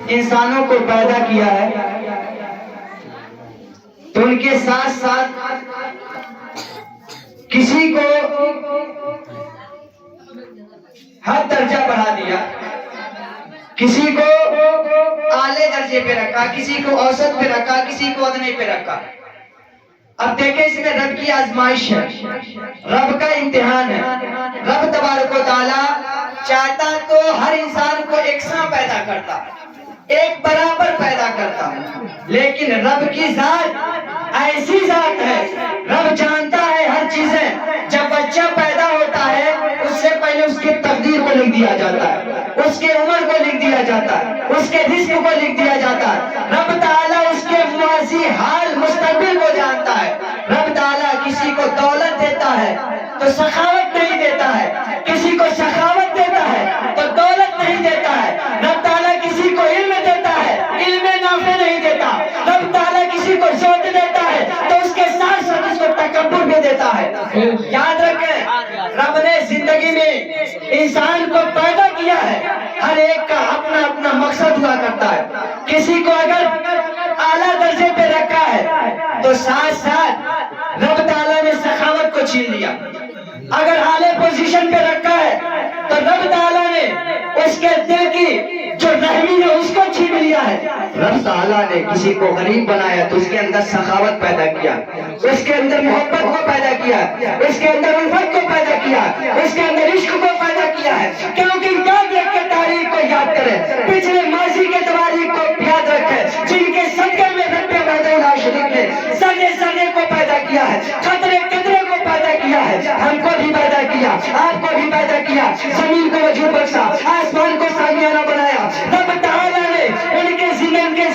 انسانوں کو پیدا کیا ہے تو ان کے ساتھ ساتھ کسی کو ہر درجہ بڑھا دیا، کسی کو اعلی درجے پہ رکھا، کسی کو اوسط پہ رکھا، کسی کو ادنے پہ رکھا۔ اب دیکھیں اس میں رب کی آزمائش ہے، رب کا امتحان ہے۔ رب تبارک و تعالی چاہتا تو ہر انسان کو یکساں پیدا کرتا، ایک برابر پیدا کرتا، لیکن رب کی ذات ایسی ذات ہے، رب جانتا ہے ہر چیزیں۔ جب بچہ پیدا ہوتا ہے اس سے پہلے اس کی تقدیر کو لکھ دیا جاتا ہے، اس کے عمر کو لکھ دیا جاتا ہے، اس کے رزق کو لکھ دیا جاتا ہے۔ رب تعالیٰ اس کے ماضی حال مستقبل کو جانتا ہے۔ رب تعالیٰ کسی کو دولت دیتا ہے تو سخاوت نہیں دیتا ہے، کسی کو سخاوت دیتا ہے تو دولت نہیں دیتا ہے۔ رب تعالیٰ کسی کو علم دیتا ہے، علم نافع نہیں دیتا۔ رب تعالیٰ کسی کو زہد دیتا ہے تو اس کے ساتھ ساتھ اس کو تکبر بھی دیتا ہے۔ یاد رکھیں رب نے زندگی میں انسان کو پیدا کیا ہے، ہر ایک کا اپنا اپنا مقصد ہوا کرتا ہے۔ کسی کو اگر اعلیٰ درجے پہ رکھا ہے تو ساتھ ساتھ رب تعالیٰ نے سخاوت کو چھین لیا۔ اگر اعلیٰ پوزیشن پہ رکھا ہے تو رب تعالیٰ نے اس کے دل کی جو رحمی ہے اس کو چھین لیا ہے۔ رب تعالیٰ نے کسی کو غریب بنایا تو اس کے اندر سخاوت پیدا کیا، اس کے اندر محبت کو پیدا کیا، اس کے اندر الفت کو پیدا کیا، اس کے اندر عشق کو پیدا کیا ہے۔ کیونکہ یاد رکھ کے تاریخ کو یاد کرے، پچھلے ماضی کے تواریخ کو یاد رکھے، جن کے صدقے میں رب وحدہ لا شریک نے ذرے ذرے کو پیدا کیا ہے، قطرے قطرے کو پیدا کیا ہے، ہم کو بھی پیدا کیا، آپ کو بھی پیدا کیا، زمین کو وجود بخشا، آسمان کو سامیانہ بنایا۔ رب تعالیٰ نے ان کے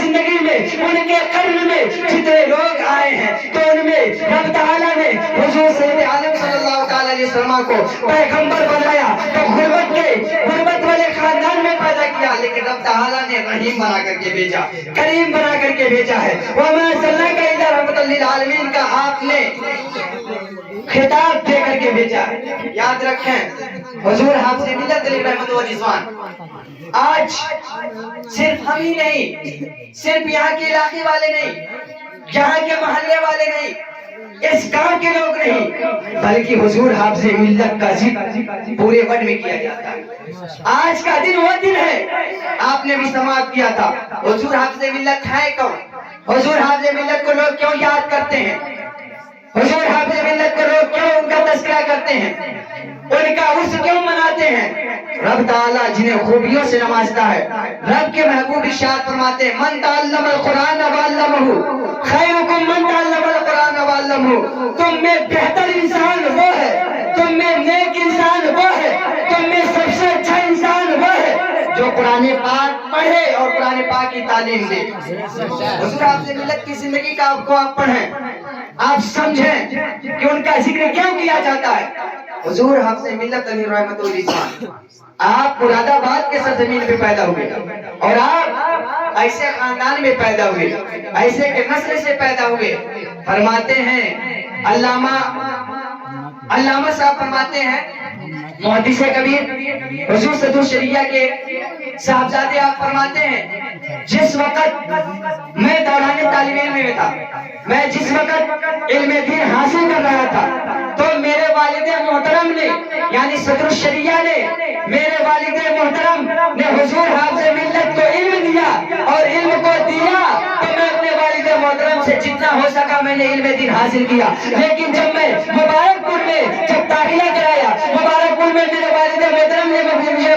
زندگی میں ان کے قرن میں جتنے لوگ آئے ہیں تو ان میں رب تعالیٰ نے حضور سید عالم صلی اللہ تعالیٰ علیہ وسلم کو پیغمبر بنایا تو غربت والے خاندان میں پیدا کیا، لیکن رب تعالیٰ نے رحیم بنا کر کے بھیجا، کریم بنا کر کے بھیجا ہے۔ وَمَا أَرْسَلْنَاكَ إِلَّا رَحْمَةً لِّلْعَالَمِينَ کا آپ نے خطاب دے کر کے بھیجا۔ یاد رکھیں حضور حافظ ملت علی رحمت و رضوان آج صرف ہم ہی نہیں، صرف یہاں کے علاقے والے نہیں، یہاں کے محلے والے نہیں، اس گاؤں کے لوگ نہیں، بلکہ حضور حافظ ملت کا ذکر پورے ورلڈ میں کیا جاتا ہے۔ آج کا دن وہ دن ہے، آپ نے بھی سماعت کیا تھا۔ حضور حافظ ملت ہے کون؟ حضور حافظ ملت کو لوگ کیوں یاد کرتے ہیں؟ حضور حافظ ملت کو لوگ کیوں ان کا تذکرہ کرتے ہیں؟ ان کا عرس کیوں مناتے ہیں؟ رب تعالیٰ جنہیں خوبیوں سے نوازتا ہے، رب کے محبوب ارشاد فرماتے ہیں من تعلم القرآن وعلمہ خیرکم من تعلم القرآن وعلمہ۔ تم میں بہتر انسان وہ ہے، تم میں نیک انسان وہ ہے، تم میں سب سے اچھا انسان وہ ہے جو قرآن پاک پڑھے اور قرآن پاک کی تعلیم دے۔ حضور حافظ ملت کی زندگی کا آپ کو آپ پڑھیں، آپ سمجھیں کہ ان کا ذکر کیوں کیا جاتا ہے۔ حضور حافظ ملت علی رحمت الرحمن آپ مراد آباد کے سرزمین پہ پیدا ہوئے اور آپ ایسے خاندان میں پیدا ہوئے، ایسے کے نسل سے پیدا ہوئے۔ فرماتے ہیں علامہ صاحب فرماتے ہیں محدث کبیر حضور صدر الشریعہ کے صاحبزادے آپ فرماتے ہیں جس وقت میں دوران طالب علم میں تھا، میں جس وقت علم دین حاصل کر رہا تھا تو میرے والد محترم نے یعنی صدر الشریعہ نے میرے والد محترم نے حضور حافظ ملت کو علم دیا اور علم کو دیا تو میں اپنے والد محترم سے جتنا ہو سکا میں نے علم دین حاصل کیا۔ لیکن جب میں مبارک پور میں جب داخلہ کرایا، مبارک پور میں میرے والد محترم نے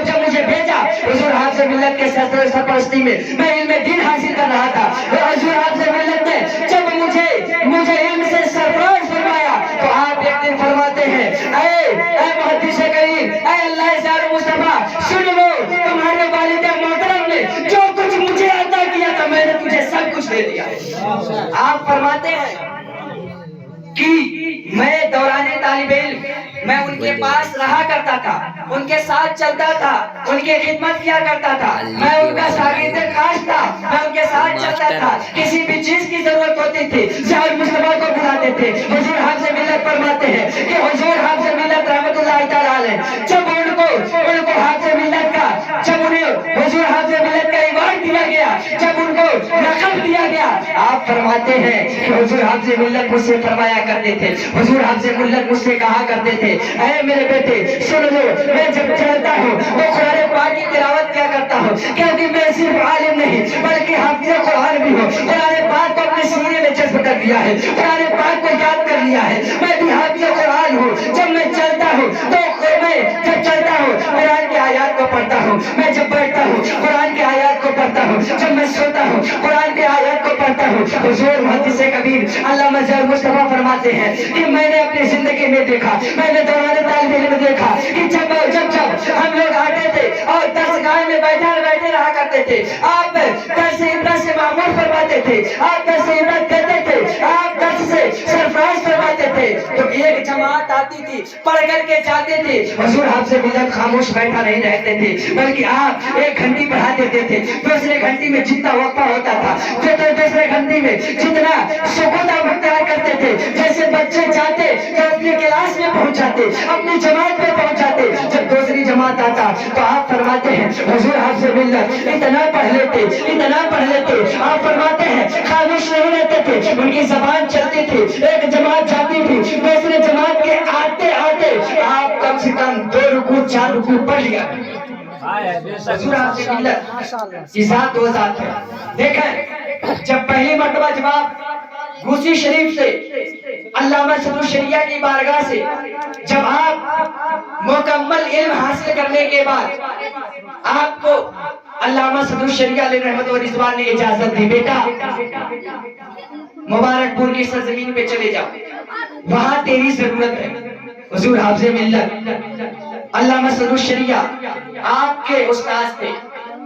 جب مجھے بھیجا حضور حافظ ملت کے سرپرستی میں میں علم دین حاصل کر رہا تھا، حضور حافظ ملت نے جب مجھے علم سے سرفراز فرمایا تو آپ ایک دن فرماتے ہیں اے محدث کریم، اے اللہ زار مصطفیٰ سن لو، تمہارے والد محترم نے جو کچھ مجھے عطا کیا تھا میں نے تجھے سب کچھ دے دیا۔ آپ فرماتے ہیں کہ میں دوران طالب علم میں ان کے پاس رہا کرتا تھا، ان کے ساتھ چلتا تھا، ان کی خدمت کیا کرتا تھا، میں ان کا شاگرد خاص تھا، میں ان کے ساتھ چلتا تھا، کسی بھی چیز کی ضرورت ہوتی تھی زار مصطفیٰ کو بلاتے تھے۔ حضور حافظ ملت فرماتے ہیں کہ حضور حافظ ملت رحمت اللہ تعالیٰ علیہ جب ان کو حافظ ملت کا جب انہیں حضور حافظ ملت کا ایوارڈ دیا گیا لقب دیا گیا. آپ فرماتے ہیں کہ حضور حافظ ملت مجھ سے فرمایا کرتے تھے, حضور حافظ ملت مجھ سے کہا کرتے تھے, اے میرے بیٹے سن لو, میں جب چلتا ہوں تو قرآن پاک کی تلاوت کیا کرتا ہوں, کیونکہ میں صرف عالم نہیں بلکہ حافظ قرآن بھی ہوں. قرآن پاک کو اپنے سینے میں جذب کر لیا ہے, قرآن پاک کو یاد کر لیا ہے. میں بھی حافظ قرآن ہوں. جب میں چلتا ہوں تو میں جب چلتا ہوں قرآن کی آیات کو پڑھتا ہوں, میں جب بیٹھتا ہوں قرآن کی آیات کو پڑھتا ہوں, جب میں سوتا ہوں قرآن کی آیات کو پڑھتا ہوں. حضور محدث کبیر علامہ ظہور مصطفیٰ فرماتے ہیں کہ میں نے اپنی زندگی میں دیکھا, میں نے دوران طالب علم میں دیکھا کہ جب ہم لوگ آتے تھے اور درسگاہ میں بیٹھے رہا کرتے تھے, آپ درس عبرت سے معمور فرماتے تھے, آپ درس عبرت کرتے تھے, آپ درس سے سرفراز فرماتے تھے, تو ایک جماعت آتی تھی پڑھ کر کے جاتے تھے. حضور حافظ ملت خاموش بیٹھا نہیں رہتے تھے بلکہ آپ ایک گھنٹی پڑھا دیتے تھے. دوسرے گھنٹی میں جتنا وقفہ ہوتا تھا, دوسرے گھنٹی میں جتنا سکون آپ اختیار کرتے تھے, جیسے بچے چاہتے کہ اپنی کلاس میں پہنچ جاتے, اپنی جماعت میں پہنچ جاتے. جب دوسری جماعت آتا تو آپ فرماتے ہیں حضور حافظ ملت اتنا پڑھ لیتے, آپ فرماتے ہیں خاموش نہیں رہتے تھے, ان کی زبان چلتی تھی. ایک جماعت جاتی تھی, دوسرے جماعت کے آتے آپ کم سے کم 2 رکوع 4 رکوع پڑھ لیا. حضور حافظ ملت کی ذات وہ ذات ہے. دیکھیں جب پہلی مرتبہ جب آپ گوسی شریف سے علامہ صدر شریعہ کی بارگاہ سے جب آپ مکمل علم حاصل کرنے کے بعد آپ کو علامہ صدر شریعہ علیہ رحمت و رضوان نے اجازت دی, بیٹا مبارک پور کی سرزمین پہ چلے جاؤ, وہاں تیری ضرورت ہے. حضور حافظ ملت علامہ صدر شریعہ آپ کے استاد تھے,